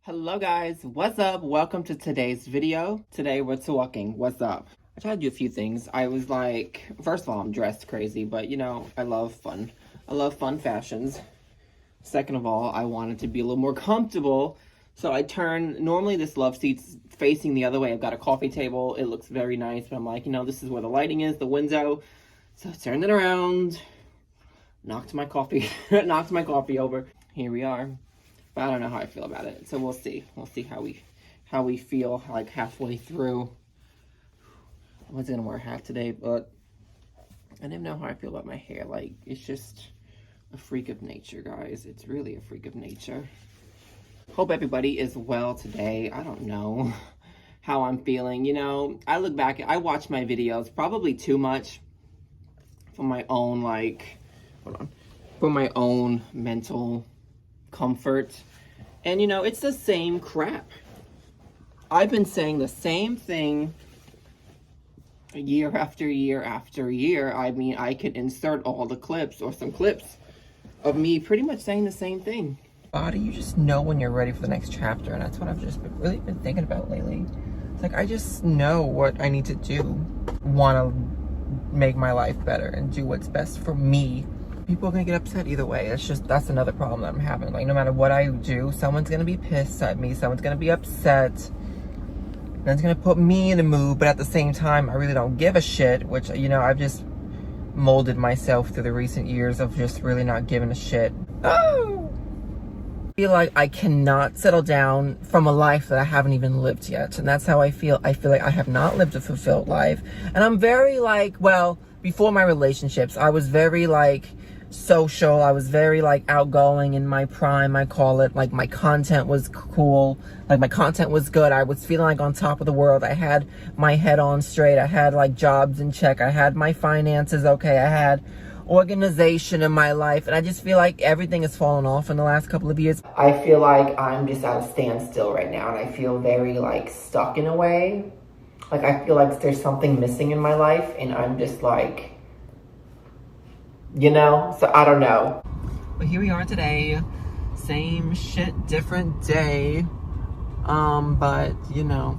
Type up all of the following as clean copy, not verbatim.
Hello guys, what's up? Welcome to today's video. Today we're talking, what's up? I tried to do a few things. I was like, first of all, I'm dressed crazy, but you know, I love fun. I love fun fashions. Second of all, I wanted to be a little more comfortable. So I turned, normally this love seat's facing the other way. I've got a coffee table. It looks very nice, but I'm like, you know, this is where the lighting is, the window. So I turned it around, knocked my coffee over. Here we are. But I don't know how I feel about it. So we'll see. We'll see how we feel like halfway through. I wasn't gonna wear a hat today, but I didn't know how I feel about my hair. Like, it's just a freak of nature, guys. It's really a freak of nature. Hope everybody is well today. I don't know how I'm feeling. You know, I look back, I watch my videos probably too much for my own, like, for my own mental comfort. And you know, it's the same crap. I've been saying the same thing year after year after year. I mean, I could insert all the clips or some clips of me pretty much saying the same thing. Body, you just know when you're ready for the next chapter, and that's what I've just really been thinking about lately. It's like, I just know what I need to do. Want to make my life better and do what's best for me. People are gonna get upset either way. That's another problem that I'm having. Like, no matter what I do, someone's gonna be pissed at me, someone's gonna be upset. That's gonna put me in a mood, but at the same time, I really don't give a shit, which, you know, I've just molded myself through the recent years of just really not giving a shit. Oh! I feel like I cannot settle down from a life that I haven't even lived yet. And that's how I feel. I feel like I have not lived a fulfilled life. And I'm very like, well, before my relationships, I was very like, social. I was very like outgoing in my prime, I call it. Like, my content was cool, like my content was good. I was feeling like on top of the world. I had my head on straight. I had like jobs in check. I had my finances okay. I had organization in my life, and I just feel like everything has fallen off in the last couple of years. I feel like I'm just at a standstill right now, and I feel very like stuck in a way. Like, I feel like there's something missing in my life, and I'm just like, you know, so I don't know. But here we are today. Same shit, different day. But you know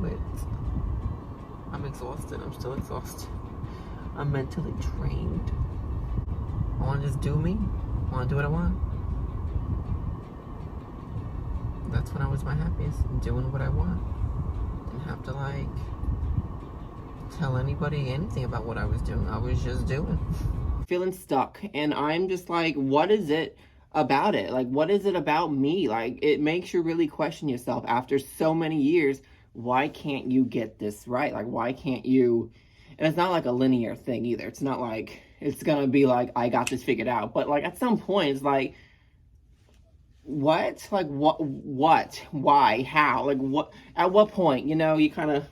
it. I'm exhausted. I'm still exhausted. I'm mentally drained. I want to just do me. I want to do what I want. That's when I was my happiest, doing what I want. Didn't have to like tell anybody anything about what I was doing. I was just doing. Feeling stuck, and I'm just like, what is it about it? Like, what is it about me? Like, it makes you really question yourself after so many years. Why can't you get this right? Like, why can't you? And it's not like a linear thing either. It's not like it's gonna be like, I got this figured out. But like, at some point, it's like, what? Like, what? Why? How? Like, what? At what point? You know, you kind of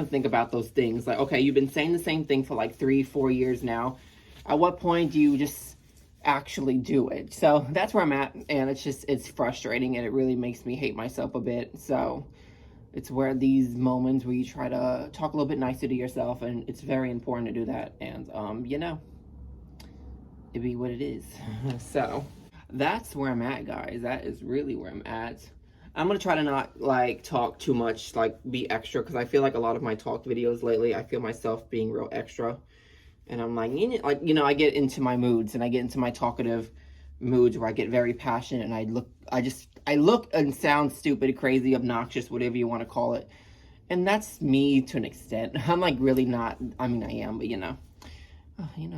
think about those things. Like, okay, you've been saying the same thing for like 3-4 years now. At what point do you just actually do it? So that's where I'm at, and it's frustrating, and it really makes me hate myself a bit. So it's where these moments where you try to talk a little bit nicer to yourself, and it's very important to do that. And you know, it be what it is. So that's where I'm at, guys. That is really where I'm at. I'm going to try to not, like, talk too much, like, be extra, because I feel like a lot of my talk videos lately, I feel myself being real extra. And I'm like, you know, I get into my moods, and I get into my talkative moods where I get very passionate, and I look and sound stupid, crazy, obnoxious, whatever you want to call it. And that's me to an extent. I'm, like, really not, I mean, I am, but, you know,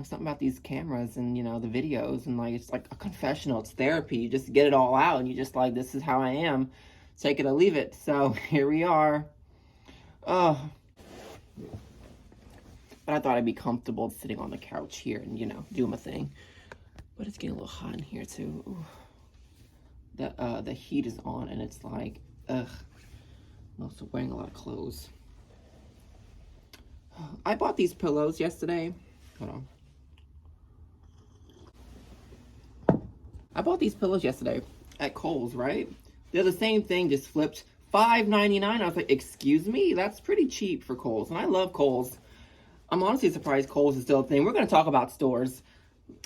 something about these cameras and, you know, the videos, and like, it's like a confessional, it's therapy. You just get it all out, and you just like, this is how I am, take it or leave it. So here we are. But I thought I'd be comfortable sitting on the couch here and, you know, do my thing. But it's getting a little hot in here too. Ooh. The heat is on, and it's like, ugh. I'm also wearing a lot of clothes. I bought these pillows yesterday. Hold on. I bought these pillows yesterday at Kohl's, right? They're the same thing, just flipped. $5.99. I was like, excuse me? That's pretty cheap for Kohl's. And I love Kohl's. I'm honestly surprised Kohl's is still a thing. We're going to talk about stores.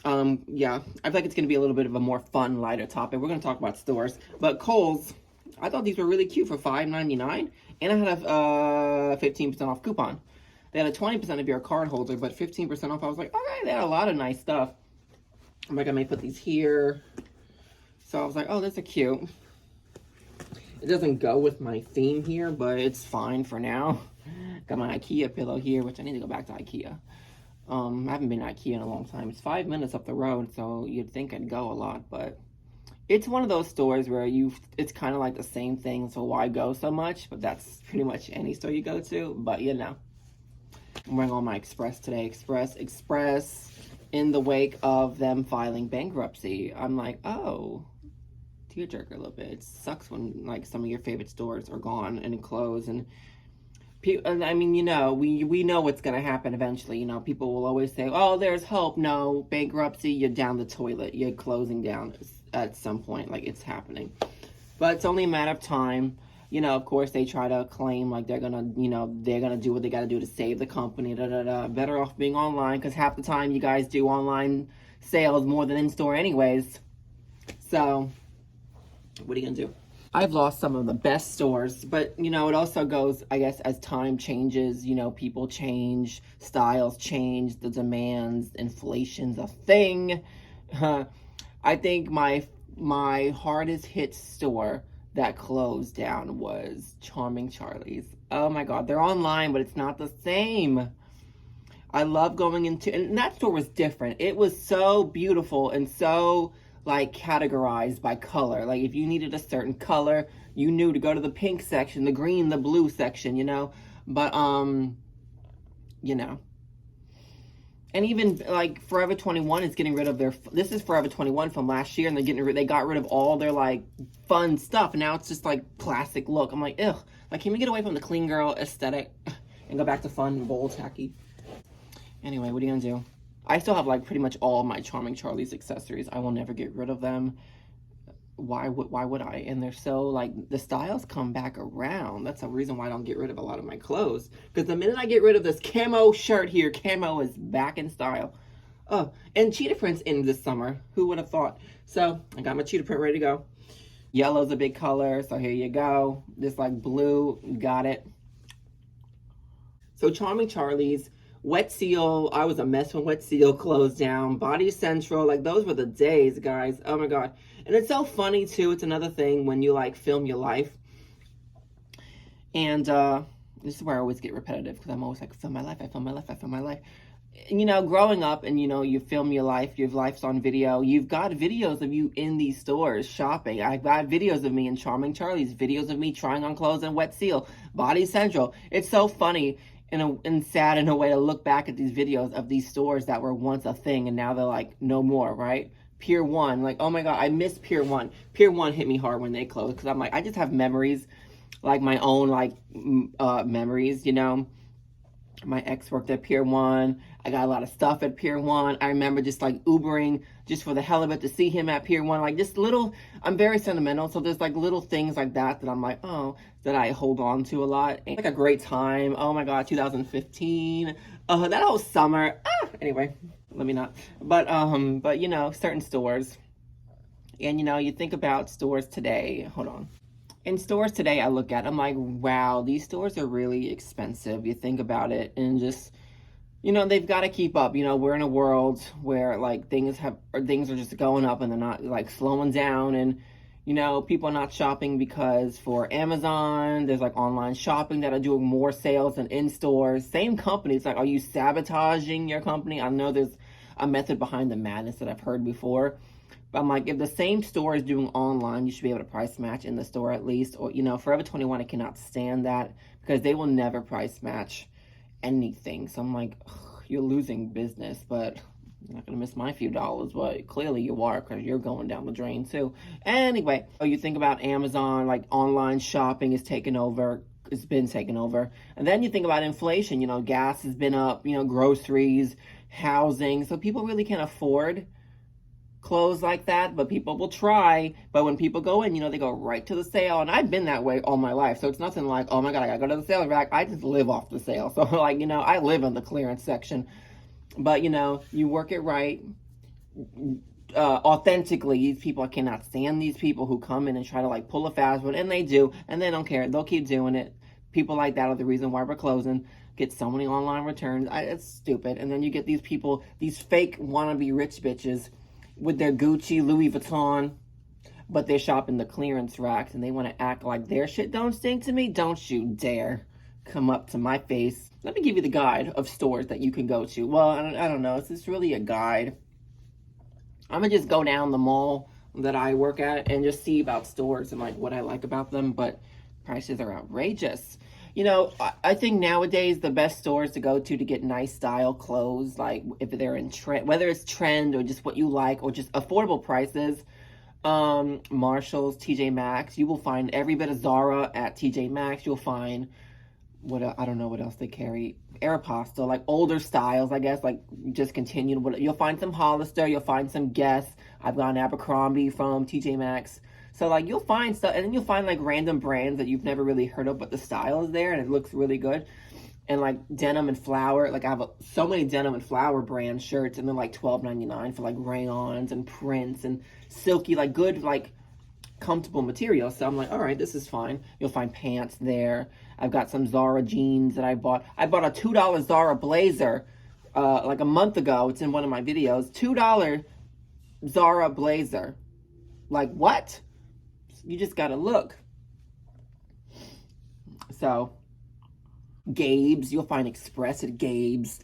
Yeah, I feel like it's going to be a little bit of a more fun, lighter topic. We're going to talk about stores. But Kohl's, I thought these were really cute for $5.99. And I had a 15% off coupon. They had a 20% if you're a card holder, but 15% off. I was like, okay, they had a lot of nice stuff. I'm like, I may put these here. So I was like, oh, these are cute. It doesn't go with my theme here, but it's fine for now. Got my IKEA pillow here, which I need to go back to IKEA. I haven't been to IKEA in a long time. It's 5 minutes up the road, so you'd think I'd go a lot, but it's one of those stores where it's kind of like the same thing, so why go so much? But that's pretty much any store you go to, but you know. I'm wearing all my Express today. Express in the wake of them filing bankruptcy. I'm like, oh, tearjerker a little bit. It sucks when like some of your favorite stores are gone and closed, and I mean, you know, we know what's going to happen eventually. You know, people will always say, oh, there's hope. No, bankruptcy, you're down the toilet. You're closing down at some point. Like, it's happening. But it's only a matter of time. You know, of course, they try to claim, like, they're going to, you know, they're going to do what they got to do to save the company. Better off being online, because half the time you guys do online sales more than in-store anyways. So, what are you going to do? I've lost some of the best stores, but, you know, it also goes, I guess, as time changes, you know, people change, styles change, the demands, inflation's a thing. I think my hardest hit store that closed down was Charming Charlie's. Oh my God, they're online, but it's not the same. I love going into, and that store was different. It was so beautiful and so like categorized by color. Like if you needed a certain color, you knew to go to the pink section, the green, the blue section, you know. But you know, and even like Forever 21 is getting rid of their, this is Forever 21 from last year, and they got rid of all their like fun stuff, and now it's just like classic look. I'm like, ugh, like can we get away from the clean girl aesthetic and go back to fun, bold, tacky? Anyway, what are you gonna do? I still have like pretty much all my Charming Charlie's accessories. I will never get rid of them. Why would I? And they're so like, the styles come back around. That's a reason why I don't get rid of a lot of my clothes. Because the minute I get rid of this camo shirt here, camo is back in style. Oh, and cheetah print's in this summer. Who would have thought? So I got my cheetah print ready to go. Yellow's a big color, so here you go. This like blue, got it. So Charming Charlie's, Wet Seal, I was a mess when Wet Seal closed down. Body Central, like those were the days, guys. Oh my God. And it's so funny too. It's another thing when you like film your life. And this is where I always get repetitive, because I'm always like, film my life, I film my life, I film my life. And, you know, growing up and, you know, you film your life, your life's on video. You've got videos of you in these stores shopping. I've got videos of me in Charming Charlie's, videos of me trying on clothes in Wet Seal, Body Central. It's so funny and sad in a way to look back at these videos of these stores that were once a thing and now they're like no more, right? Pier 1, like, oh my God, I miss Pier 1. Pier 1 hit me hard when they closed, because I'm like, I just have memories, like my own like memories, you know. My ex worked at Pier 1. I got a lot of stuff at Pier 1. I remember just like Ubering just for the hell of it to see him at Pier 1. Like just little, I'm very sentimental. So there's like little things like that I'm like, oh, that I hold on to a lot. And like a great time. Oh my God, 2015. That whole summer. Anyway, let me not. But you know, certain stores. And you know, you think about stores today. Hold on. In stores today, I look at, I'm like, wow, these stores are really expensive. You think about it, and just, you know, they've got to keep up. You know, we're in a world where like things are just going up and they're not like slowing down. And, you know, people are not shopping because for Amazon, there's like online shopping that are doing more sales than in stores. Same companies, like, are you sabotaging your company? I know there's a method behind the madness that I've heard before. But I'm like, if the same store is doing online, you should be able to price match in the store at least. Or, you know, Forever 21, I cannot stand that, because they will never price match anything. So I'm like, you're losing business, but you're not going to miss my few dollars. But clearly you are, because you're going down the drain too. Anyway, you think about Amazon, like online shopping is taking over. It's been taken over. And then you think about inflation. You know, gas has been up, you know, groceries, housing. So people really can't afford clothes like that, but people will try. But when people go in, you know, they go right to the sale, and I've been that way all my life, so it's nothing like, oh my God, I gotta go to the sales rack. I just live off the sale. So like, you know, I live in the clearance section. But you know, you work it right, authentically, these people, I cannot stand these people who come in and try to like pull a fast one, and they do, and they don't care. They'll keep doing it. People like that are the reason why we're closing. Get so many online returns. It's stupid. And then you get these people, these fake wannabe rich bitches with their Gucci, Louis Vuitton, but they're shopping the clearance racks and they want to act like their shit don't stink to me. Don't you dare come up to my face. Let me give you the guide of stores that you can go to. Well, I don't know. Is this really a guide? I'm going to just go down the mall that I work at and just see about stores and like what I like about them. But prices are outrageous. You know, I think nowadays the best stores to go to get nice style clothes, like if they're in trend, whether it's trend or just what you like or just affordable prices, Marshalls, TJ Maxx, you will find every bit of Zara at TJ Maxx. You'll find I don't know what else they carry. Aeropostale, like older styles, I guess, like just continued. You'll find some Hollister, you'll find some Guess. I've got an Abercrombie from TJ Maxx. So, like, you'll find stuff, and then you'll find, like, random brands that you've never really heard of, but the style is there, and it looks really good. And, like, denim and flower. Like, I have so many denim and flower brand shirts, and they're, like, $12.99 for, like, rayons and prints and silky, like, good, like, comfortable material. So I'm like, all right, this is fine. You'll find pants there. I've got some Zara jeans that I bought. I bought a $2 Zara blazer, like, a month ago. It's in one of my videos. $2 Zara blazer. Like, what? You just gotta look. So, Gabe's, you'll find Express at Gabe's,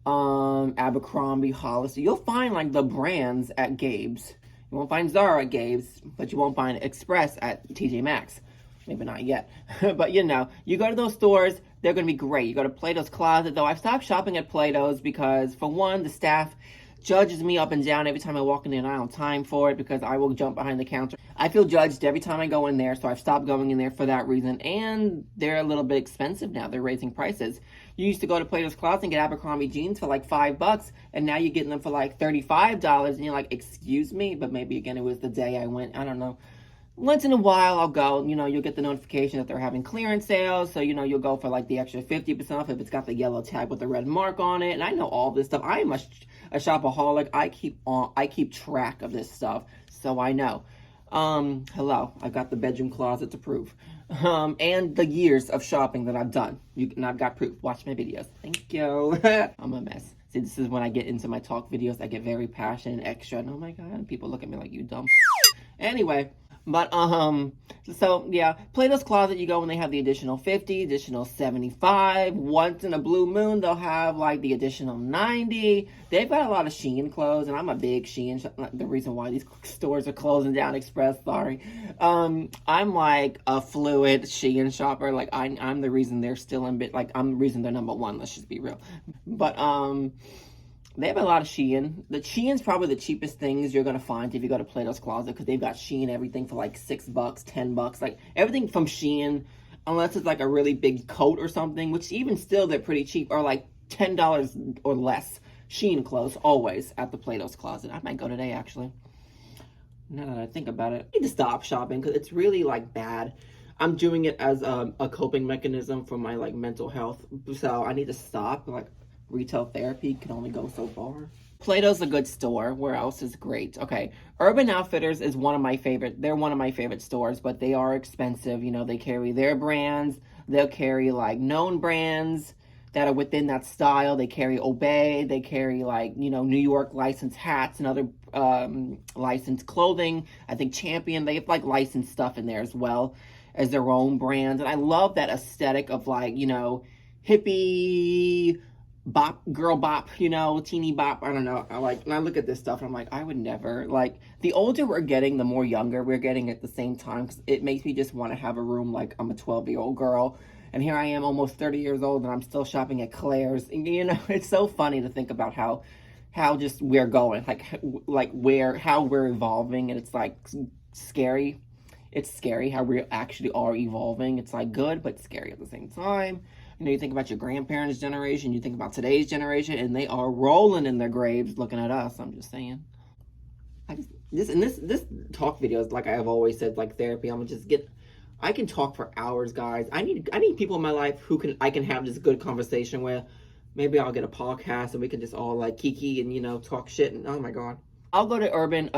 Abercrombie, Hollister. You'll find like the brands at Gabe's. You won't find Zara at Gabe's, but you won't find Express at TJ Maxx. Maybe not yet, but you know, you go to those stores, they're gonna be great. You go to Plato's Closet, though. I've stopped shopping at Plato's because, for one, the staff judges me up and down every time I walk in there, and I don't have time for it because I will jump behind the counter. I feel judged every time I go in there, so I've stopped going in there for that reason. And they're a little bit expensive now. They're raising prices. You used to go to Plato's Closet and get Abercrombie jeans for like $5, and now you're getting them for like $35, and you're like, excuse me? But maybe, again, it was the day I went. I don't know. Once in a while, I'll go. You know, you'll get the notification that they're having clearance sales. So, you know, you'll go for like the extra 50% off if it's got the yellow tag with the red mark on it. And I know all this stuff. I am a shopaholic. I keep track of this stuff. So I know. Hello. I've got the bedroom closet to prove. And the years of shopping that I've done. And I've got proof. Watch my videos. Thank you. I'm a mess. See, this is when I get into my talk videos. I get very passionate, extra. And oh my God, people look at me like, you dumb. Anyway. But, so, yeah, Plato's Closet, you go when they have the additional 50, additional 75. Once in a blue moon, they'll have, like, the additional 90. They've got a lot of Shein clothes, and I'm a big Shein, the reason why these stores are closing down, Express, sorry. I'm, like, a fluid Shein shopper. Like, I'm the reason they're still in like, I'm the reason they're number one, let's just be real. But, they have a lot of Shein. The Shein's probably the cheapest things you're going to find if you go to Plato's Closet, because they've got Shein everything for like $6, $10. Like, everything from Shein, unless it's like a really big coat or something, which even still they're pretty cheap, are like $10 or less. Shein clothes, always at the Plato's Closet. I might go today, actually. Now that I think about it. I need to stop shopping because it's really like bad. I'm doing it as a coping mechanism for my like mental health. So I need to stop. Like, retail therapy can only go so far. Plato's a good store. Where else is great? Okay, Urban Outfitters is one of my favorite. They're one of my favorite stores, but they are expensive. You know, they carry their brands. They'll carry like known brands that are within that style. They carry Obey. They carry like, you know, New York licensed hats and other licensed clothing. I think Champion. They have like licensed stuff in there as well as their own brands. And I love that aesthetic of like, you know, hippie bop, girl bop, you know, teeny bop. I don't know. And I look at this stuff and I'm like, I would never. Like, the older we're getting, the more younger we're getting at the same time. Because it makes me just want to have a room like I'm a 12-year-old girl. And here I am, almost 30 years old, and I'm still shopping at Claire's. And, you know, it's so funny to think about how just we're going, how we're evolving. And it's like scary. It's scary how we actually are evolving. It's like good, but scary at the same time. You know, you think about your grandparents' generation, you think about today's generation, and they are rolling in their graves looking at us. I'm just saying. This talk video is like I've always said, like therapy. I can talk for hours, guys. I need people in my life who I can have this good conversation with. Maybe I'll get a podcast and we can just all like kiki and, you know, talk shit. And oh my God. I'll go to Urban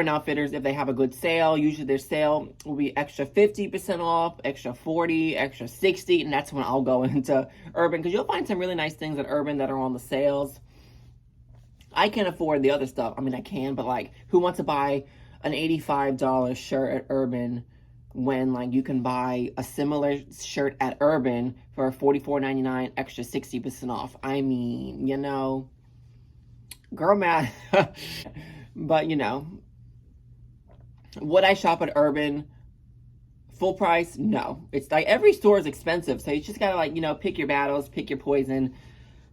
Outfitters if they have a good sale. Usually their sale will be extra 50% off, extra 40, extra 60, and that's when I'll go into Urban, because you'll find some really nice things at Urban that are on the sales. I can't afford the other stuff. I mean, I can, but like, who wants to buy an $85 shirt at Urban when like you can buy a similar shirt at Urban for $44.99, extra 60% off? I mean, you know, girl math. But you know, would I shop at Urban full price? No. It's like every store is expensive, so you just gotta, like, you know, pick your battles, pick your poison.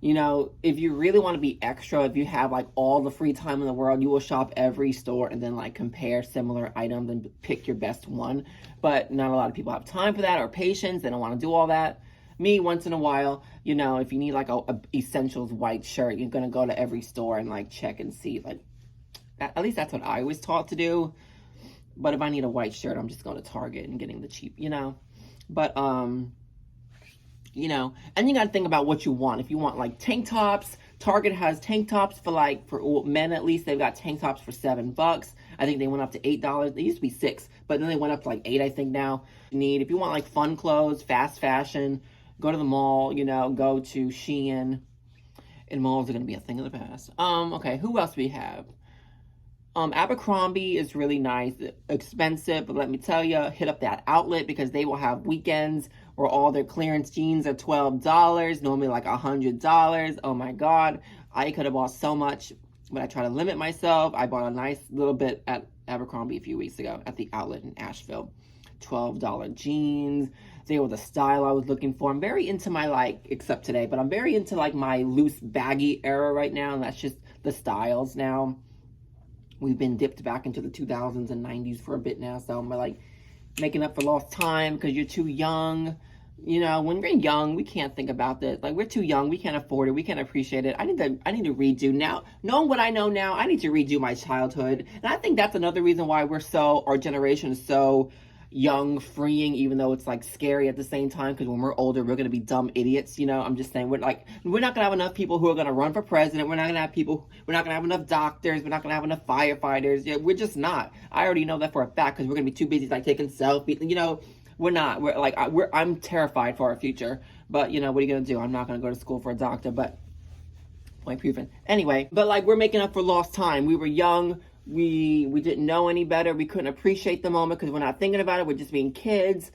You know, if you really want to be extra, if you have like all the free time in the world, you will shop every store and then like compare similar items and pick your best one. But not a lot of people have time for that or patience. They don't want to do all that. Me, once in a while, you know, if you need like a essentials white shirt, you're gonna go to every store and like check and see. Like, at least that's what I was taught to do. But if I need a white shirt, I'm just going to Target and getting the cheap, you know. But you know, and you got to think about what you want. If you want like tank tops, Target has tank tops for like, for men at least, they've got tank tops for $7. I think they went up to $8. They used to be $6, but then they went up to like $8, I think now. If you want like fun clothes, fast fashion, go to the mall, you know, go to Shein. And malls are going to be a thing of the past. Okay, who else we have? Abercrombie is really nice, expensive, but let me tell you, hit up that outlet because they will have weekends where all their clearance jeans are $12, normally like $100. Oh my God, I could have bought so much, but I try to limit myself. I bought a nice little bit at Abercrombie a few weeks ago at the outlet in Asheville. $12 jeans. They were the style I was looking for. I'm very into my, like, except today, but I'm very into like my loose baggy era right now, and that's just the styles now. We've been dipped back into the 2000s and 90s for a bit now, so I'm like making up for lost time because you're too young. You know, when we're young, we can't think about this. Like, we're too young. We can't afford it. We can't appreciate it. I need to redo now. Knowing what I know now, I need to redo my childhood. And I think that's another reason why our generation is so young, freeing, even though it's like scary at the same time, because when we're older, we're going to be dumb idiots. You know, I'm just saying, we're not going to have enough people who are going to run for president. We're not going to have enough doctors. We're not going to have enough firefighters. Yeah, we're just not. I already know that for a fact, because we're going to be too busy like taking selfies. You know, we're not. I'm terrified for our future. But, you know, what are you going to do? I'm not going to go to school for a doctor, but point proven. Anyway, but like, we're making up for lost time. We were young. We didn't know any better. We couldn't appreciate the moment because we're not thinking about it. We're just being kids.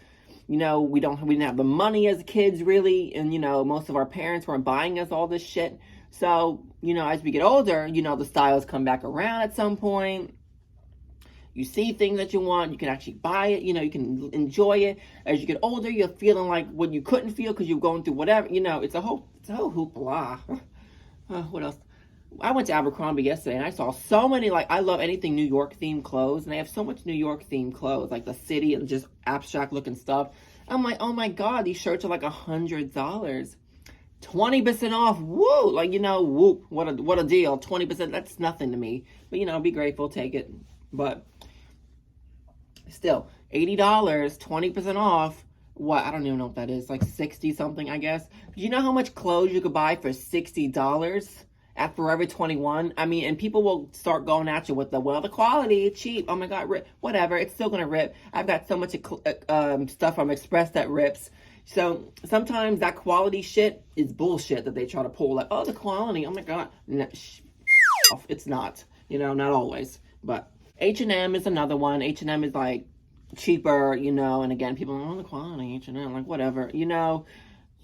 You know, we didn't have the money as kids really. And, you know, most of our parents weren't buying us all this shit. So, you know, as we get older, you know, the styles come back around at some point. You see things that you want. You can actually buy it. You know, you can enjoy it. As you get older, you're feeling like what you couldn't feel because you're going through whatever. You know, it's a whole hoopla. What else? I went to Abercrombie yesterday and I saw so many, like, I love anything New York themed clothes, and they have so much New York themed clothes, like the city and just abstract looking stuff. I'm like, oh my God, these shirts are like $100. 20% off, woo! Like, you know, whoop, what a deal. 20%, that's nothing to me. But, you know, be grateful, take it. But still, $80, 20% off. What? I don't even know what that is. Like 60 something, I guess. Do you know how much clothes you could buy for $60? At Forever 21, I mean, and people will start going at you with the quality, it's cheap, oh my God, rip. Whatever, it's still gonna rip. I've got so much stuff from Express that rips. So sometimes that quality shit is bullshit that they try to pull, like, oh, the quality, oh my God. No, it's not, you know, not always. But H&M is another one. H&M is like cheaper, you know, and again, people are, oh, the quality, H&M, like, whatever, you know.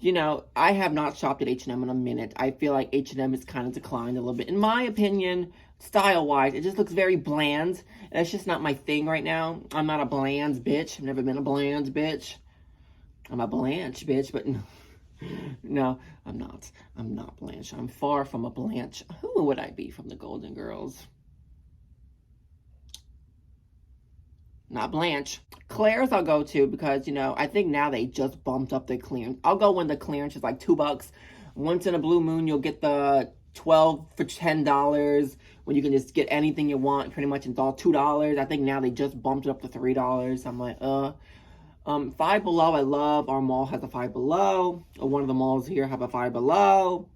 You know, I have not shopped at H&M in a minute. I feel like H&M has kind of declined a little bit. In my opinion, style-wise, it just looks very bland. And it's just not my thing right now. I'm not a bland bitch. I've never been a bland bitch. I'm a Blanche bitch, but no, I'm not. I'm not Blanche. I'm far from a Blanche. Who would I be from the Golden Girls? Not Blanche. Claire's I'll go to because, you know, I think now they just bumped up their clearance. I'll go when the clearance is like $2. Once in a blue moon, you'll get the 12 for $10 when you can just get anything you want. Pretty much it's all $2. I think now they just bumped it up to $3. I'm like, Five Below, I love. Our mall has a Five Below. Or one of the malls here have a Five Below.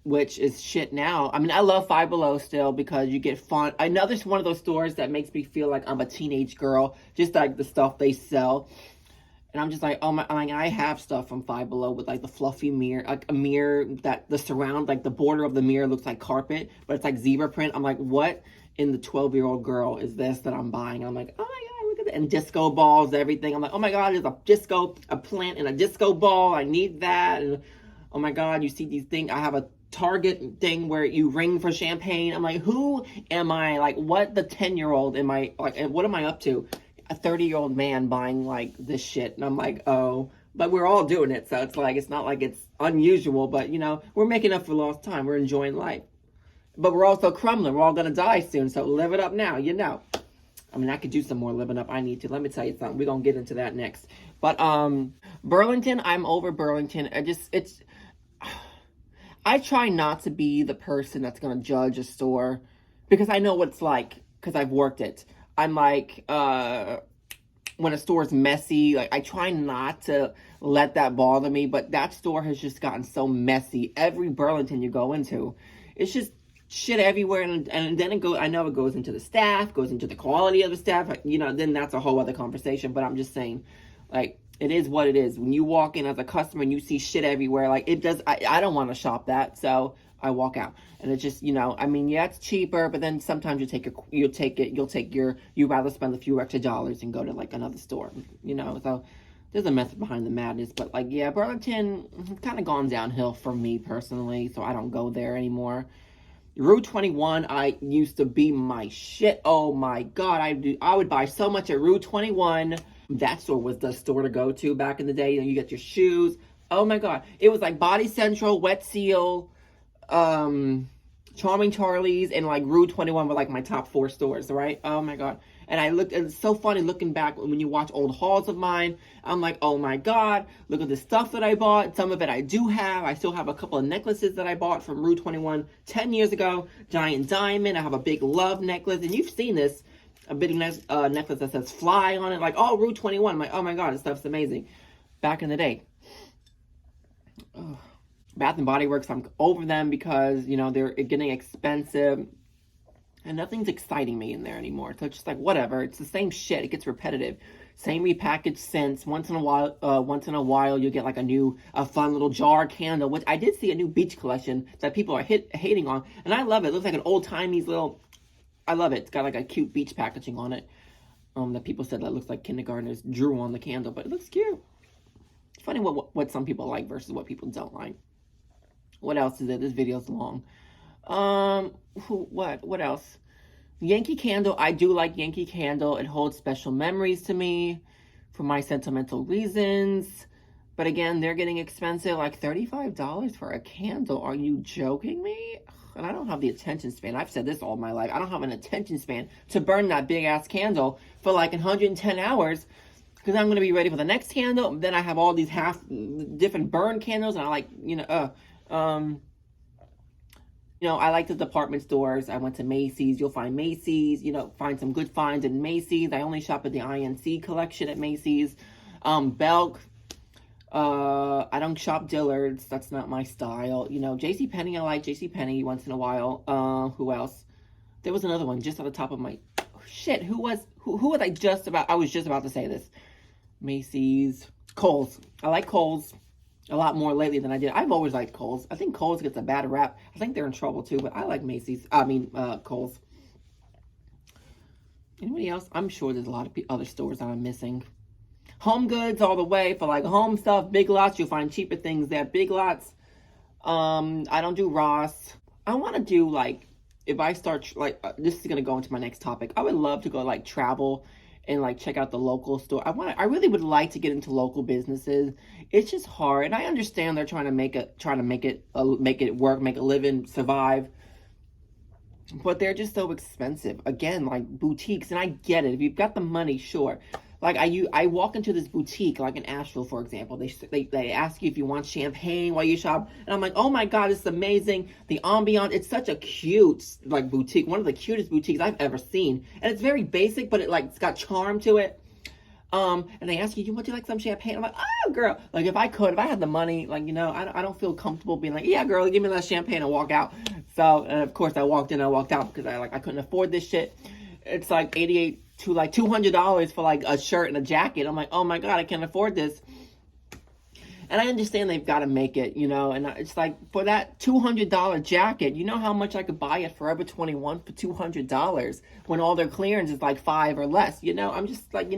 which is shit now. I mean, I love Five Below still because you get fun. Another one of those stores that makes me feel like I'm a teenage girl, just like the stuff they sell. And I'm just like, oh my, like, I have stuff from Five Below with like the fluffy mirror, like a mirror that the surround, like the border of the mirror looks like carpet, but it's like zebra print. I'm like, what in the 12-year-old girl is this that I'm buying? I'm like, oh my God, look at that. And disco balls, everything. I'm like, oh my God, there's a plant and a disco ball. I need that. And oh my God, you see these things. I have a Target thing where you ring for champagne. I'm like, who am I? Like, what the 10-year-old am I? Like, what am I up to? A 30-year-old man buying like this shit. And I'm like, oh, but we're all doing it. So it's like, it's not like it's unusual, but you know, we're making up for lost time. We're enjoying life. But we're also crumbling. We're all going to die soon. So live it up now, you know. I mean, I could do some more living up. I need to. Let me tell you something. We're going to get into that next. But Burlington, I'm over Burlington. I try not to be the person that's going to judge a store because I know what it's like because I've worked it. I'm like, when a store's messy, like I try not to let that bother me, but that store has just gotten so messy. Every Burlington you go into, it's just shit everywhere. And then I know it goes into the staff, goes into the quality of the staff, you know, then that's a whole other conversation. But I'm just saying, like, it is what it is. When you walk in as a customer and you see shit everywhere, like it does, I don't want to shop that. So I walk out, and it's just, you know, I mean, yeah, it's cheaper, but then sometimes you'd rather spend a few extra dollars and go to like another store, you know. So there's a method behind the madness, but like, yeah, Burlington kind of gone downhill for me personally, so I don't go there anymore. Rue 21, I used to be my shit. Oh my God, I would buy so much at Rue 21. That store was the store to go to back in the day. You know, you get your shoes. Oh my God, it was like Body Central, Wet Seal, Charming Charlie's, and like Rue 21 were like my top 4 stores, right? Oh my God. And it's so funny looking back when you watch old hauls of mine. I'm like, oh my God, look at the stuff that I bought. Some of it I do have. I still have a couple of necklaces that I bought from Rue 21 10 years ago. Giant diamond. I have a big love necklace. And you've seen this. A big necklace that says fly on it. Like, oh, Rue 21. I'm like, oh my God, this stuff's amazing. Back in the day. Ugh. Bath and Body Works, I'm over them because, you know, they're getting expensive. And nothing's exciting me in there anymore. So it's just like, whatever. It's the same shit. It gets repetitive. Same repackaged scents. Once in a while, you get like a fun little jar candle. Which I did see a new beach collection that people are hating on. And I love it. It looks like an old-timey little... I love it. It's got like a cute beach packaging on it. That people said that looks like kindergartners drew on the candle. But it looks cute. It's funny what some people like versus what people don't like. What else is it? This video's long. What else? Yankee Candle. I do like Yankee Candle. It holds special memories to me for my sentimental reasons. But again, they're getting expensive, like $35 for a candle. Are you joking me? And I don't have the attention span. I've said this all my life. I don't have an attention span to burn that big ass candle for like 110 hours. Because I'm going to be ready for the next candle. Then I have all these different burn candles. And I like, you know, I like the department stores. I went to Macy's. You'll find Macy's, you know, find some good finds in Macy's. I only shop at the INC collection at Macy's. Belk. I don't shop Dillard's. That's not my style. You know, JCPenney, I like JCPenney once in a while. Who else? There was another one just on the top of my... Shit, who was I just about... I was just about to say this. Macy's. Kohl's. I like Kohl's a lot more lately than I did. I've always liked Kohl's. I think Kohl's gets a bad rap. I think they're in trouble too, but I like Kohl's. Anybody else? I'm sure there's a lot of other stores that I'm missing. Home Goods all the way for like home stuff. Big Lots, you'll find cheaper things there. Big Lots. I don't do Ross. I want to do like, if I start, this is going to go into my next topic. I would love to go like travel and like check out the local store. I really would like to get into local businesses. It's just hard. And I understand they're trying to make it work, make a living, survive. But they're just so expensive. Again, like boutiques, and I get it. If you've got the money, sure. Like I walk into this boutique, like in Asheville, for example. They ask you if you want champagne while you shop, and I'm like, oh my God, this is amazing. The ambiance, it's such a cute like boutique, one of the cutest boutiques I've ever seen, and it's very basic, but it's got charm to it. And they ask you, would you like some champagne? I'm like, oh, girl. Like, if I had the money, like, I don't feel comfortable being like, yeah, girl, give me that champagne and walk out. So, and of course, I walked in, I walked out because I couldn't afford this shit. It's like $88 to like $200 for like a shirt and a jacket. I'm like, oh my God, I can't afford this. And I understand they've got to make it, and it's like, for that $200 jacket, you know how much I could buy at Forever 21 for $200 when all their clearance is like $5 or less, I'm just like,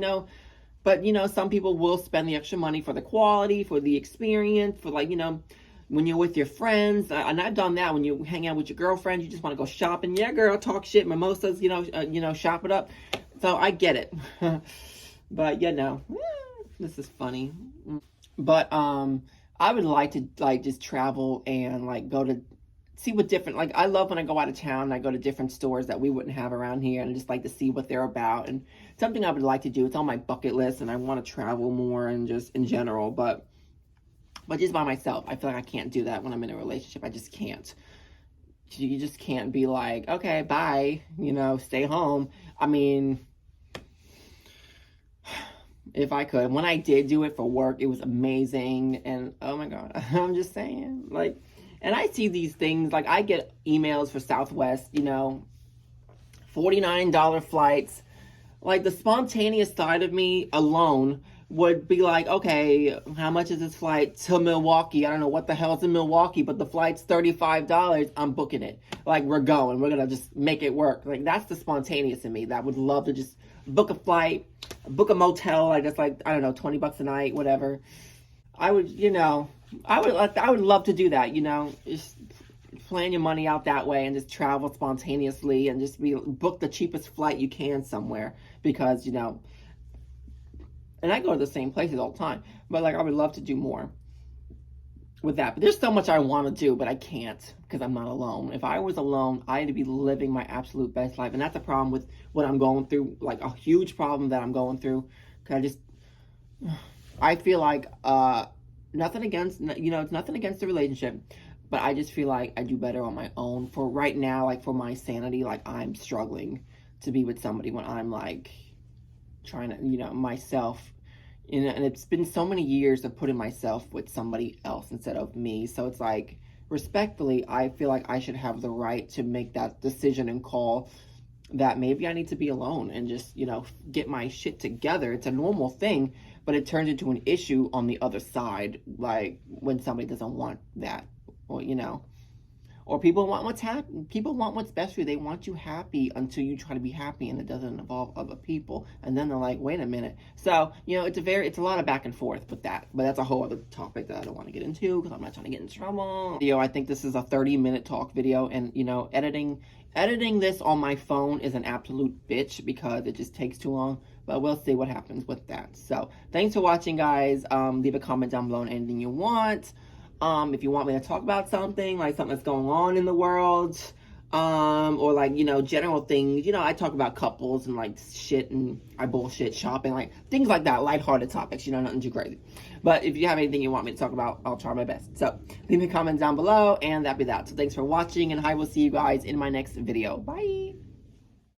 but, some people will spend the extra money for the quality, for the experience, for like, when you're with your friends. And I've done that when you hang out with your girlfriend, you just want to go shopping. Yeah, girl, talk shit, mimosas, shop it up. So I get it. But, this is funny. But I would like to like just travel and like go to see what different, like I love when I go out of town and I go to different stores that we wouldn't have around here, and just like to see what they're about. And something I would like to do, it's on my bucket list, and I want to travel more and just in general, but just by myself. I feel like I can't do that when I'm in a relationship. I just can't. You just can't be like, okay, bye, stay home. I mean, if I could. When I did do it for work, it was amazing. And oh my God, I'm just saying, like, and I see these things, like I get emails for Southwest, $49 flights. Like, the spontaneous side of me alone would be like, okay, how much is this flight to Milwaukee? I don't know what the hell's in Milwaukee, but the flight's $35. I'm booking it. Like, we're going. We're going to just make it work. Like, that's the spontaneous in me that would love to just book a flight, book a motel, like just like, I don't know, $20 a night, whatever. I would, I would love to do that, just plan your money out that way and just travel spontaneously and just book the cheapest flight you can somewhere, because, and I go to the same places all the time, but like I would love to do more with that. But there's so much I want to do, but I can't because I'm not alone. If I was alone, I'd be living my absolute best life. And that's a problem with what I'm going through, like a huge problem that I'm going through. Because I feel like, nothing against, it's nothing against the relationship, but I just feel like I do better on my own. For right now, like for my sanity, like I'm struggling to be with somebody when I'm like trying to, myself. And it's been so many years of putting myself with somebody else instead of me. So it's like, respectfully, I feel like I should have the right to make that decision and call that maybe I need to be alone and just, get my shit together. It's a normal thing, but it turns into an issue on the other side, like when somebody doesn't want that, or, or people want what's people want what's best for you. They want you happy until you try to be happy and it doesn't involve other people. And then they're like, wait a minute. So, it's a lot of back and forth with that. But that's a whole other topic that I don't want to get into because I'm not trying to get in trouble. I think this is a 30-minute talk video, and, editing this on my phone is an absolute bitch because it just takes too long. But we'll see what happens with that. So, thanks for watching, guys. Leave a comment down below on anything you want. If you want me to talk about something, like something that's going on in the world, or like, general things, I talk about couples and like shit, and I bullshit shopping, like things like that, lighthearted topics, nothing too crazy. But if you have anything you want me to talk about, I'll try my best. So leave me a comment down below, and that'd be that. So thanks for watching, and I will see you guys in my next video. Bye.